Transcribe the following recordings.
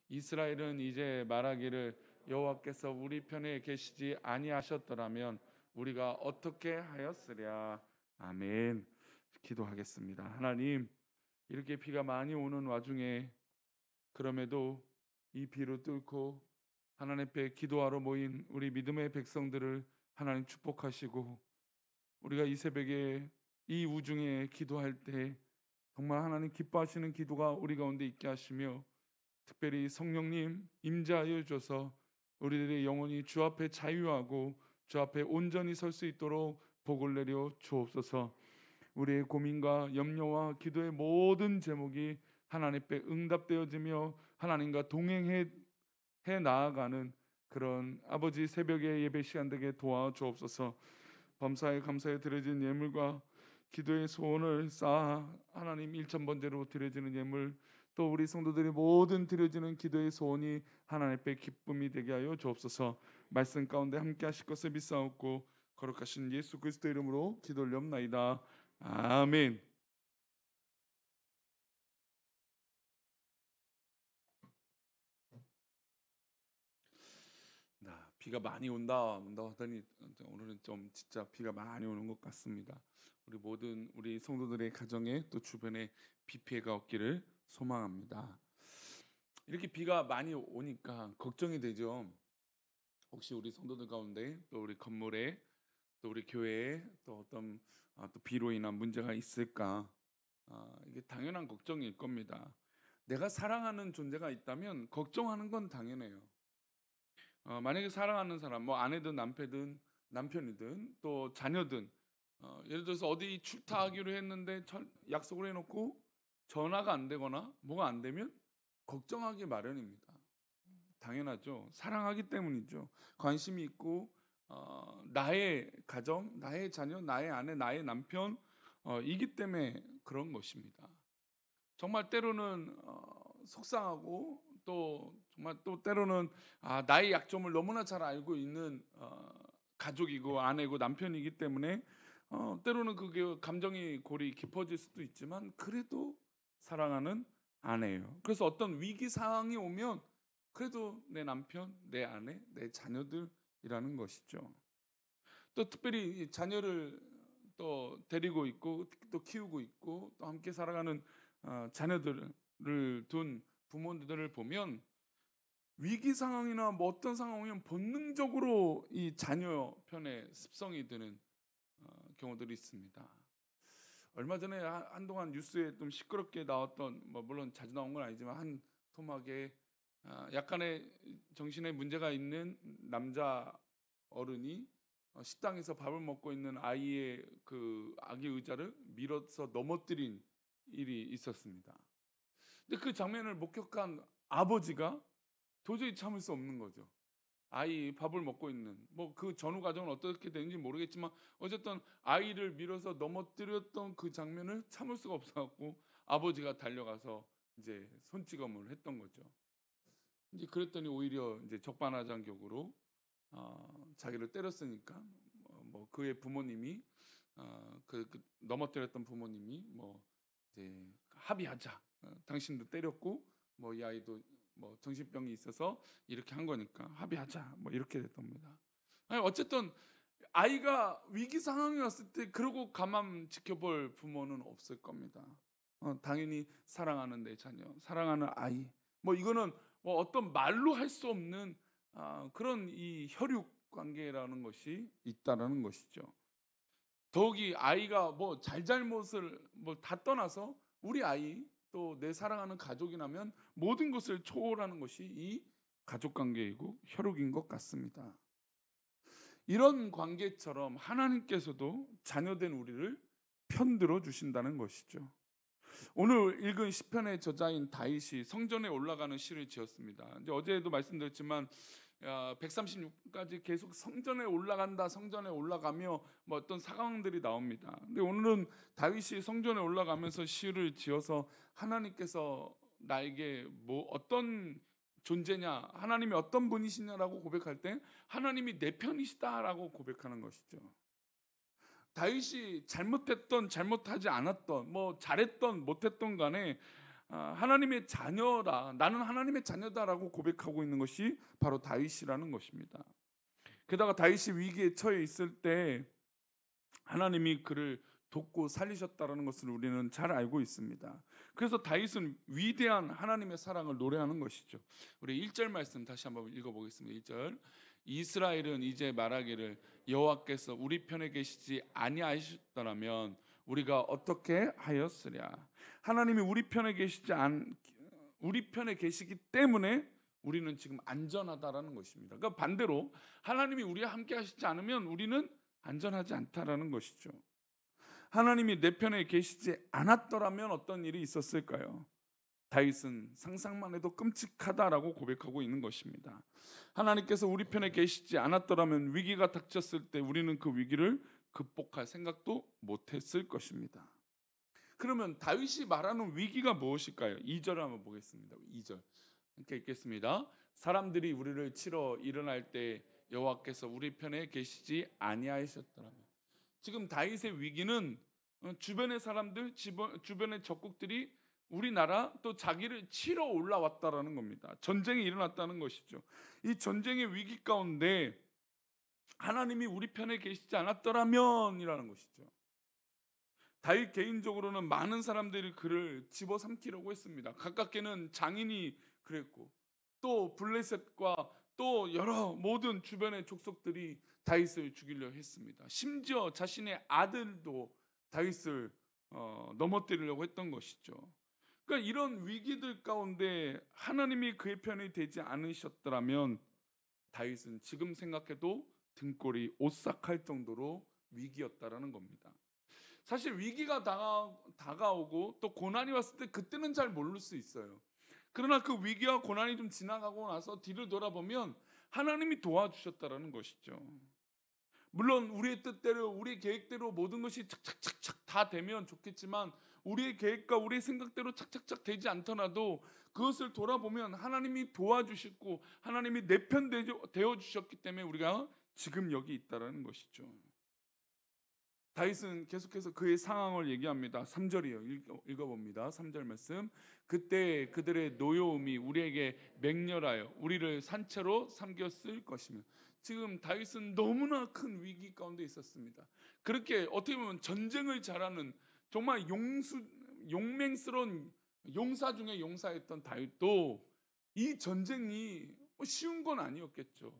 이스라엘은 이제 말하기를 여호와께서 우리 편에 계시지 아니하셨더라면 우리가 어떻게 하였으랴. 아멘. 기도하겠습니다. 하나님, 이렇게 비가 많이 오는 와중에 그럼에도 이 비를 뚫고 하나님 앞에 기도하러 모인 우리 믿음의 백성들을 하나님 축복하시고, 우리가 이 새벽에 이 우중에 기도할 때 정말 하나님 기뻐하시는 기도가 우리 가운데 있게 하시며, 특별히 성령님 임재하여 주셔서 우리들의 영혼이 주 앞에 자유하고 주 앞에 온전히 설 수 있도록 복을 내려 주옵소서. 우리의 고민과 염려와 기도의 모든 제목이 하나님 앞에 응답되어지며 하나님과 동행해 나아가는 그런 아버지 새벽의 예배 시간 되게 도와주옵소서. 범사에 감사에 드려진 예물과 기도의 소원을 쌓아 하나님 1,000번째로 드려지는 예물, 또 우리 성도들이 모든 드려지는 기도의 소원이 하나님 앞에 기쁨이 되게 하여 주옵소서. 말씀 가운데 함께 하실 것을 믿사옵고 거룩하신 예수 그리스도 이름으로 기도 올리옵나이다. 아멘. 비가 많이 온다 하더니 오늘은 좀 진짜 비가 많이 오는 것 같습니다. 우리 모든 우리 성도들의 가정에 또 주변에 비 피해가 없기를 소망합니다. 이렇게 비가 많이 오니까 걱정이 되죠. 혹시 우리 성도들 가운데 또 우리 건물에 또 우리 교회에 또 어떤 또 비로 인한 문제가 있을까? 이게 당연한 걱정일 겁니다. 내가 사랑하는 존재가 있다면 걱정하는 건 당연해요. 만약에 사랑하는 사람, 뭐 아내든 남편이든 또 자녀든, 예를 들어서 어디 출타하기로 했는데 약속을 해놓고 전화가 안 되거나 뭐가 안 되면 걱정하기 마련입니다. 당연하죠. 사랑하기 때문이죠. 관심이 있고 나의 가정, 나의 자녀, 나의 아내, 나의 남편 이기 때문에 그런 것입니다. 정말 때로는 속상하고 또 정말 또 때로는 나의 약점을 너무나 잘 알고 있는 가족이고 아내고 남편이기 때문에 때로는 그게 감정이 골이 깊어질 수도 있지만 그래도 사랑하는 아내예요. 그래서 어떤 위기 상황이 오면 그래도 내 남편, 내 아내, 내 자녀들이라는 것이죠. 또 특별히 이 자녀를 또 데리고 있고 또 키우고 있고 또 함께 살아가는 자녀들을 둔 부모들을 보면 위기 상황이나 뭐 어떤 상황이면 본능적으로 이 자녀 편에 습성이 드는 경우들이 있습니다. 얼마 전에 한동안 뉴스에 좀 시끄럽게 나왔던, 뭐 물론 자주 나온 건 아니지만 한 토막에 약간의 정신에 문제가 있는 남자 어른이 식당에서 밥을 먹고 있는 아이의 그 아기 의자를 밀어서 넘어뜨린 일이 있었습니다. 근데 그 장면을 목격한 아버지가 도저히 참을 수 없는 거죠. 아이 밥을 먹고 있는, 뭐 그 전후 과정은 어떻게 되는지 모르겠지만 어쨌든 아이를 밀어서 넘어뜨렸던 그 장면을 참을 수가 없어갖고 아버지가 달려가서 이제 손찌검을 했던 거죠. 이제 그랬더니 오히려 이제 적반하장격으로 자기를 때렸으니까 뭐 그의 부모님이 그 넘어뜨렸던 부모님이 뭐 이제 합의하자. 당신도 때렸고 뭐 이 아이도 뭐 정신병이 있어서 이렇게 한 거니까 합의하자. 뭐 이렇게 됐답니다. 아니, 어쨌든 아이가 위기 상황이 왔을 때 그러고 가만 지켜볼 부모는 없을 겁니다. 당연히 사랑하는 내 자녀, 사랑하는 아이, 뭐 이거는 뭐 어떤 말로 할 수 없는 그런 이 혈육 관계라는 것이 있다라는 것이죠. 더욱이 아이가 뭐 잘잘못을 뭐 다 떠나서 우리 아이 또 내 사랑하는 가족이라면 모든 것을 초월하는 것이 이 가족 관계이고 혈육인 것 같습니다. 이런 관계처럼 하나님께서도 자녀된 우리를 편들어 주신다는 것이죠. 오늘 읽은 시편의 저자인 다윗이 성전에 올라가는 시를 지었습니다. 이제 어제도 말씀드렸지만 136까지 계속 성전에 올라간다, 성전에 올라가며 뭐 어떤 상황들이 나옵니다. 근데 오늘은 다윗이 성전에 올라가면서 시를 지어서 하나님께서 나에게 뭐 어떤 존재냐, 하나님이 어떤 분이시냐라고 고백할 때 하나님이 내 편이시다라고 고백하는 것이죠. 다윗이 잘못했던 잘못하지 않았던 뭐 잘했던 못했던 간에 하나님의 자녀다, 나는 하나님의 자녀다라고 고백하고 있는 것이 바로 다윗이라는 것입니다. 게다가 다윗이 위기에 처해 있을 때 하나님이 그를 돕고 살리셨다라는 것을 우리는 잘 알고 있습니다. 그래서 다윗은 위대한 하나님의 사랑을 노래하는 것이죠. 우리 1절 말씀 다시 한번 읽어보겠습니다. 1절, 이스라엘은 이제 말하기를 여호와께서 우리 편에 계시지 아니하셨더라면 우리가 어떻게 하였으랴. 하나님이 우리 편에 계시기 때문에 우리는 지금 안전하다라는 것입니다. 그러니까 반대로 하나님이 우리와 함께 하시지 않으면 우리는 안전하지 않다라는 것이죠. 하나님이 내 편에 계시지 않았더라면 어떤 일이 있었을까요? 다윗은 상상만 해도 끔찍하다라고 고백하고 있는 것입니다. 하나님께서 우리 편에 계시지 않았더라면 위기가 닥쳤을 때 우리는 그 위기를 극복할 생각도 못했을 것입니다. 그러면 다윗이 말하는 위기가 무엇일까요? 2절을 한번 보겠습니다. 2절 함께 읽겠습니다. 사람들이 우리를 치러 일어날 때 여호와께서 우리 편에 계시지 아니하셨더라면. 지금 다윗의 위기는 주변의 사람들, 주변의 적국들이 우리나라 또 자기를 치러 올라왔다라는 겁니다. 전쟁이 일어났다는 것이죠. 이 전쟁의 위기 가운데 하나님이 우리 편에 계시지 않았더라면이라는 것이죠. 다윗 개인적으로는 많은 사람들이 그를 집어삼키려고 했습니다. 가깝게는 장인이 그랬고 또 블레셋과 또 여러 모든 주변의 족속들이 다윗을 죽이려 했습니다. 심지어 자신의 아들도 다윗을 넘어뜨리려고 했던 것이죠. 그러니까 이런 위기들 가운데 하나님이 그의 편이 되지 않으셨더라면 다윗은 지금 생각해도 등골이 오싹할 정도로 위기였다라는 겁니다. 사실 위기가 다가오고 또 고난이 왔을 때 그때는 잘 모를 수 있어요. 그러나 그 위기와 고난이 좀 지나가고 나서 뒤를 돌아보면 하나님이 도와주셨다라는 것이죠. 물론 우리의 뜻대로 우리의 계획대로 모든 것이 착착착착 다 되면 좋겠지만 우리의 계획과 우리의 생각대로 착착착 되지 않더라도 그것을 돌아보면 하나님이 도와주시고 하나님이 내 편 되어 주셨기 때문에 우리가 지금 여기 있다라는 것이죠. 다윗은 계속해서 그의 상황을 얘기합니다. 3절이요. 읽어봅니다. 3절 말씀. 그때 그들의 노여움이 우리에게 맹렬하여 우리를 산채로 삼켰을 것이며. 지금 다윗은 너무나 큰 위기 가운데 있었습니다. 그렇게 어떻게 보면 전쟁을 잘하는 정말 용맹스러운 용사 중에 용사였던 다윗도 이 전쟁이 쉬운 건 아니었겠죠.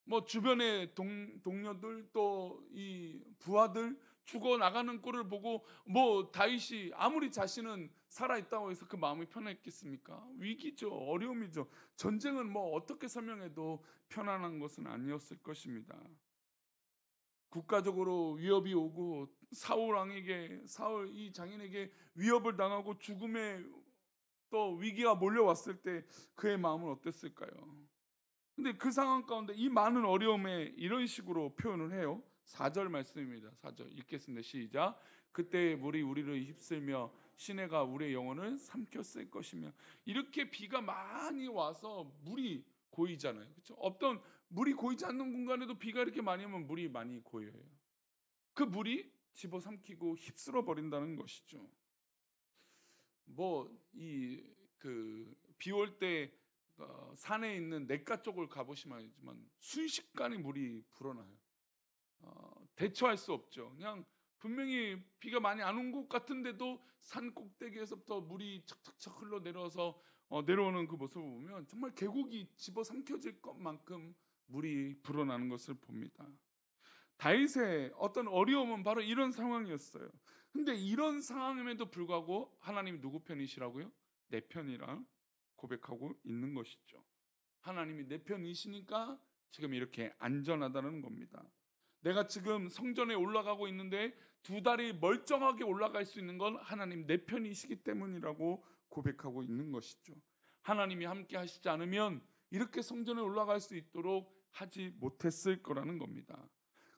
뭐 주변의 동료들 또 이 부하들 죽어 나가는 꼴을 보고 뭐 다윗이 아무리 자신은 살아 있다고 해서 그 마음이 편했겠습니까? 위기죠, 어려움이죠. 전쟁은 뭐 어떻게 설명해도 편안한 것은 아니었을 것입니다. 국가적으로 위협이 오고 사울 이 장인에게 위협을 당하고 죽음의 또 위기가 몰려왔을 때 그의 마음은 어땠을까요? 근데 그 상황 가운데 이 많은 어려움에 이런 식으로 표현을 해요. 4절 말씀입니다. 4절 읽겠습니다. 시작. 그때 물이 우리를 휩쓸며 시내가 우리의 영혼을 삼켰을 것이며. 이렇게 비가 많이 와서 물이 고이잖아요. 그렇죠? 어떤 물이 고이지 않는 공간에도 비가 이렇게 많이 오면 물이 많이 고여요. 그 물이 집어삼키고 휩쓸어 버린다는 것이죠. 뭐 이 그 비 올 때 산에 있는 냇가 쪽을 가보시면 알지만 순식간에 물이 불어나요. 대처할 수 없죠. 그냥 분명히 비가 많이 안 온 것 같은데도 산 꼭대기에서부터 물이 착착착 흘러 내려와서 내려오는 그 모습을 보면 정말 계곡이 집어삼켜질 것만큼 물이 불어나는 것을 봅니다. 다윗의 어떤 어려움은 바로 이런 상황이었어요. 근데 이런 상황임에도 불구하고 하나님이 누구 편이시라고요? 내 편이라 고백하고 있는 것이죠. 하나님이 내 편이시니까 지금 이렇게 안전하다는 겁니다. 내가 지금 성전에 올라가고 있는데 두 다리 멀쩡하게 올라갈 수 있는 건 하나님 내 편이시기 때문이라고 고백하고 있는 것이죠. 하나님이 함께 하시지 않으면 이렇게 성전에 올라갈 수 있도록 하지 못했을 거라는 겁니다.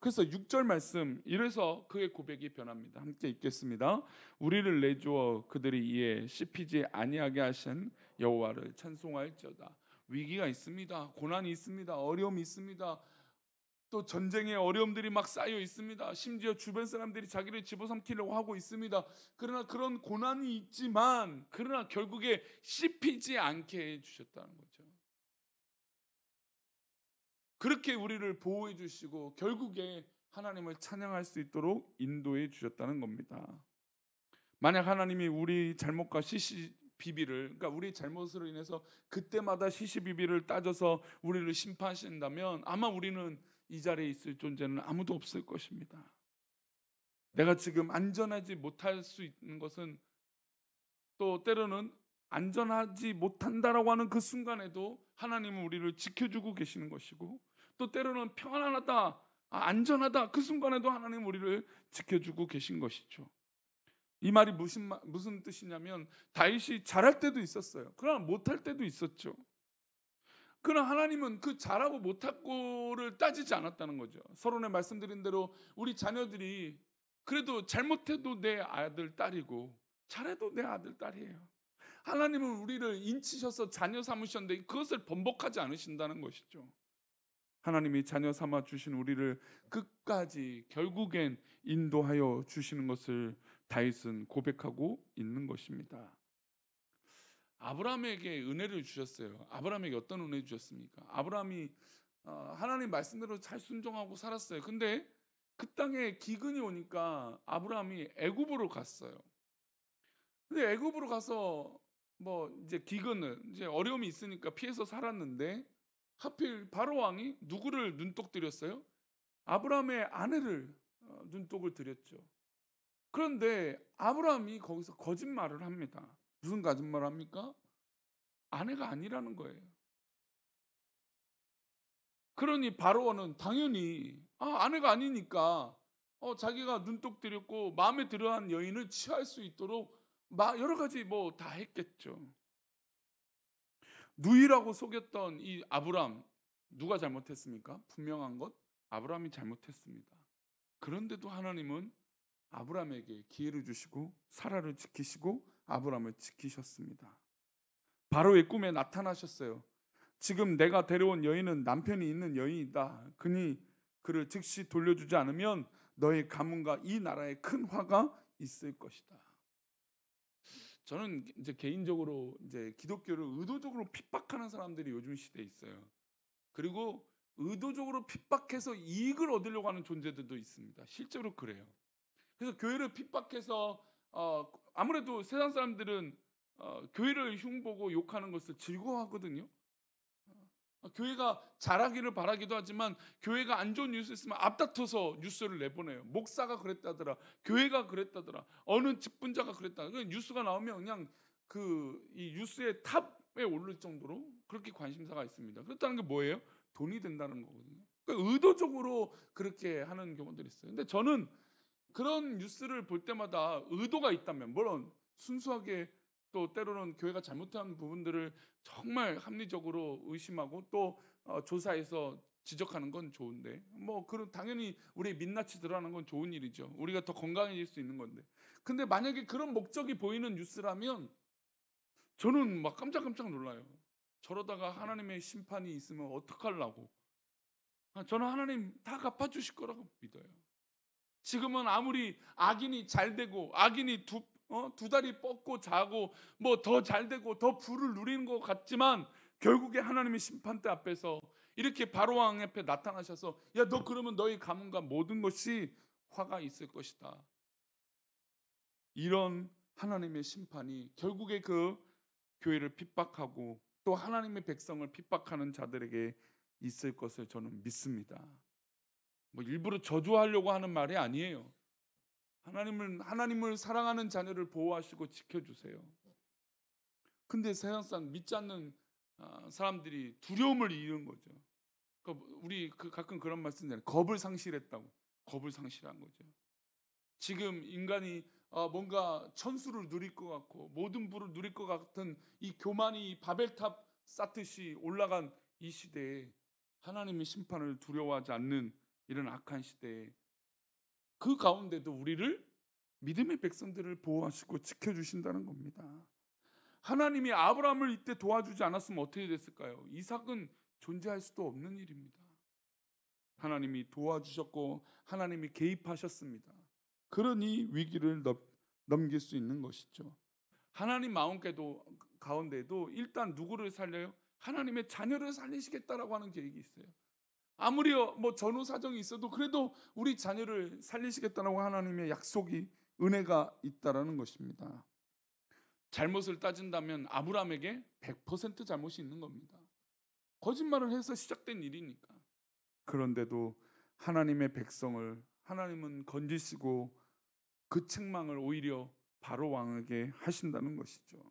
그래서 6절 말씀, 이래서 그의 고백이 변합니다. 함께 읽겠습니다. 우리를 내주어 그들이 이에 씹히지 아니하게 하신 여호와를 찬송할지어다. 위기가 있습니다. 고난이 있습니다. 어려움이 있습니다. 또 전쟁의 어려움들이 막 쌓여 있습니다. 심지어 주변 사람들이 자기를 집어삼키려고 하고 있습니다. 그러나 그런 고난이 있지만 그러나 결국에 씹히지 않게 해 주셨다는 거죠. 그렇게 우리를 보호해 주시고 결국에 하나님을 찬양할 수 있도록 인도해 주셨다는 겁니다. 만약 하나님이 우리 잘못과 시시비비를, 그러니까 우리 잘못으로 인해서 그때마다 시시비비를 따져서 우리를 심판하신다면 아마 우리는 이 자리에 있을 존재는 아무도 없을 것입니다. 내가 지금 안전하지 못할 수 있는 것은, 또 때로는 안전하지 못한다라고 하는 그 순간에도 하나님은 우리를 지켜주고 계시는 것이고, 또 때로는 평안하다, 안전하다, 그 순간에도 하나님은 우리를 지켜주고 계신 것이죠. 이 말이 무슨 뜻이냐면 다윗이 잘할 때도 있었어요. 그러나 못할 때도 있었죠. 그러나 하나님은 그 잘하고 못할 거를 따지지 않았다는 거죠. 서론에 말씀드린 대로 우리 자녀들이 그래도 잘못해도 내 아들 딸이고 잘해도 내 아들 딸이에요. 하나님은 우리를 인치셔서 자녀 삼으셨는데 그것을 번복하지 않으신다는 것이죠. 하나님이 자녀 삼아 주신 우리를 끝까지 결국엔 인도하여 주시는 것을 다윗은 고백하고 있는 것입니다. 아브라함에게 은혜를 주셨어요. 아브라함에게 어떤 은혜 주셨습니까? 아브라함이 하나님 말씀대로 잘 순종하고 살았어요. 근데 그 땅에 기근이 오니까 아브라함이 애굽으로 갔어요. 근데 애굽으로 가서 뭐 이제 기근을, 이제 어려움이 있으니까 피해서 살았는데 하필 바로 왕이 누구를 눈독 들였어요? 아브라함의 아내를 눈독을 들였죠. 그런데 아브라함이 거기서 거짓말을 합니다. 무슨 거짓말을 합니까? 아내가 아니라는 거예요. 그러니 바로는 당연히 아내가 아니니까 자기가 눈독 들였고 마음에 들어한 여인을 취할 수 있도록 여러 가지 뭐 다 했겠죠. 누이라고 속였던 이 아브람, 누가 잘못했습니까? 분명한 것 아브람이 잘못했습니다. 그런데도 하나님은 아브람에게 기회를 주시고 사라를 지키시고 아브람을 지키셨습니다. 바로의 꿈에 나타나셨어요. 지금 내가 데려온 여인은 남편이 있는 여인이다. 그니 그를 즉시 돌려주지 않으면 너의 가문과 이 나라에 큰 화가 있을 것이다. 저는 이제 개인적으로 이제 기독교를 의도적으로 핍박하는 사람들이 요즘 시대에 있어요. 그리고 의도적으로 핍박해서 이익을 얻으려고 하는 존재들도 있습니다. 실제로 그래요. 그래서 교회를 핍박해서 아무래도 세상 사람들은 교회를 흉보고 욕하는 것을 즐거워하거든요. 교회가 잘하기를 바라기도 하지만 교회가 안 좋은 뉴스 있으면 앞다퉈서 뉴스를 내보내요. 목사가 그랬다더라, 교회가 그랬다더라, 어느 직분자가 그랬다. 뉴스가 나오면 그냥 이 뉴스의 탑에 오를 정도로 그렇게 관심사가 있습니다. 그렇다는 게 뭐예요? 돈이 된다는 거거든요. 그러니까 의도적으로 그렇게 하는 경우들이 있어요. 근데 저는 그런 뉴스를 볼 때마다 의도가 있다면, 물론 순수하게 또 때로는 교회가 잘못한 부분들을 정말 합리적으로 의심하고 또 조사해서 지적하는 건 좋은데, 뭐 그런 당연히 우리의 민낯이 드러나는 건 좋은 일이죠. 우리가 더 건강해질 수 있는 건데. 근데 만약에 그런 목적이 보이는 뉴스라면 저는 막 깜짝깜짝 놀라요. 저러다가 하나님의 심판이 있으면 어떡하려고. 저는 하나님 다 갚아주실 거라고 믿어요. 지금은 아무리 악인이 잘 되고 악인이 두 다리 뻗고 자고 뭐 더 잘 되고 더 부를 누리는 것 같지만 결국에 하나님의 심판대 앞에서 이렇게 바로 왕 앞에 나타나셔서 야, 너 그러면 너희 가문과 모든 것이 화가 있을 것이다. 이런 하나님의 심판이 결국에 그 교회를 핍박하고 또 하나님의 백성을 핍박하는 자들에게 있을 것을 저는 믿습니다. 뭐 일부러 저주하려고 하는 말이 아니에요. 하나님을 사랑하는 자녀를 보호하시고 지켜주세요. 근데 세상상 믿지 않는 사람들이 두려움을 잃은 거죠. 우리 가끔 그런 말씀 있잖아요. 겁을 상실했다고. 겁을 상실한 거죠. 지금 인간이 뭔가 천수를 누릴 것 같고 모든 부를 누릴 것 같은 이 교만이 바벨탑 쌓듯이 올라간 이 시대에 하나님의 심판을 두려워하지 않는 이런 악한 시대에 그 가운데도 우리를, 믿음의 백성들을 보호하시고 지켜주신다는 겁니다. 하나님이 아브라함을 이때 도와주지 않았으면 어떻게 됐을까요? 이삭은 존재할 수도 없는 일입니다. 하나님이 도와주셨고 하나님이 개입하셨습니다. 그러니 위기를 넘길 수 있는 것이죠. 하나님 마음께도 가운데도 일단 누구를 살려요? 하나님의 자녀를 살리시겠다라고 하는 계획이 있어요. 아무리 뭐 전후 사정이 있어도 그래도 우리 자녀를 살리시겠다라고 하나님의 약속이, 은혜가 있다라는 것입니다. 잘못을 따진다면 아브라함에게 100% 잘못이 있는 겁니다. 거짓말을 해서 시작된 일이니까. 그런데도 하나님의 백성을 하나님은 건지시고 그 책망을 오히려 바로 왕에게 하신다는 것이죠.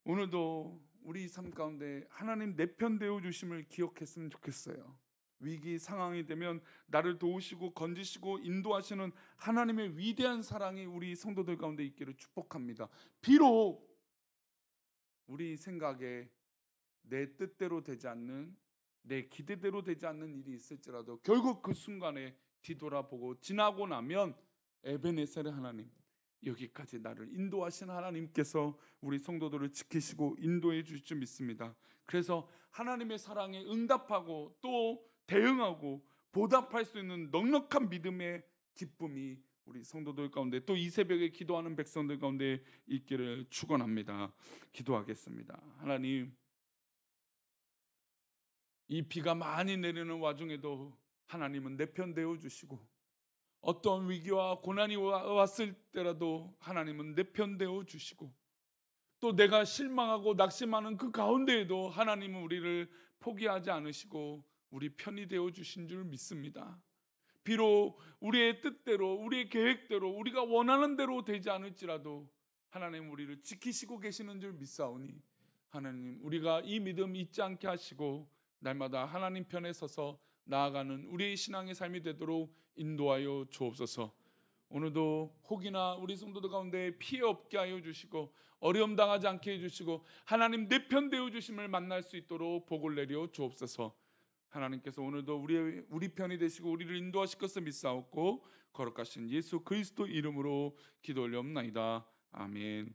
오늘도 우리 삶 가운데 하나님 내 편 되어 주심을 기억했으면 좋겠어요. 위기 상황이 되면 나를 도우시고 건지시고 인도하시는 하나님의 위대한 사랑이 우리 성도들 가운데 있기를 축복합니다. 비록 우리 생각에 내 뜻대로 되지 않는, 내 기대대로 되지 않는 일이 있을지라도 결국 그 순간에 뒤돌아보고 지나고 나면 에베네셀의 하나님, 여기까지 나를 인도하신 하나님께서 우리 성도들을 지키시고 인도해 주실 줄 믿습니다. 그래서 하나님의 사랑에 응답하고 또 대응하고 보답할 수 있는 넉넉한 믿음의 기쁨이 우리 성도들 가운데, 또 이 새벽에 기도하는 백성들 가운데 있기를 축원합니다. 기도하겠습니다. 하나님, 이 비가 많이 내리는 와중에도 하나님은 내 편 되어 주시고, 어떤 위기와 고난이 왔을 때라도 하나님은 내 편 되어 주시고, 또 내가 실망하고 낙심하는 그 가운데에도 하나님은 우리를 포기하지 않으시고 우리 편이 되어 주신 줄 믿습니다. 비록 우리의 뜻대로, 우리의 계획대로, 우리가 원하는 대로 되지 않을지라도 하나님 우리를 지키시고 계시는 줄 믿사오니, 하나님 우리가 이 믿음 잊지 않게 하시고 날마다 하나님 편에 서서 나아가는 우리의 신앙의 삶이 되도록 인도하여 주옵소서. 오늘도 혹이나 우리 성도들 가운데 피해 없게 하여 주시고 어려움 당하지 않게 해주시고 하나님 내 편 되어 주심을 만날 수 있도록 복을 내려 주옵소서. 하나님께서 오늘도 우리 편이 되시고 우리를 인도하실 것을 믿사옵고 거룩하신 예수 그리스도 이름으로 기도 올려옵나이다. 아멘.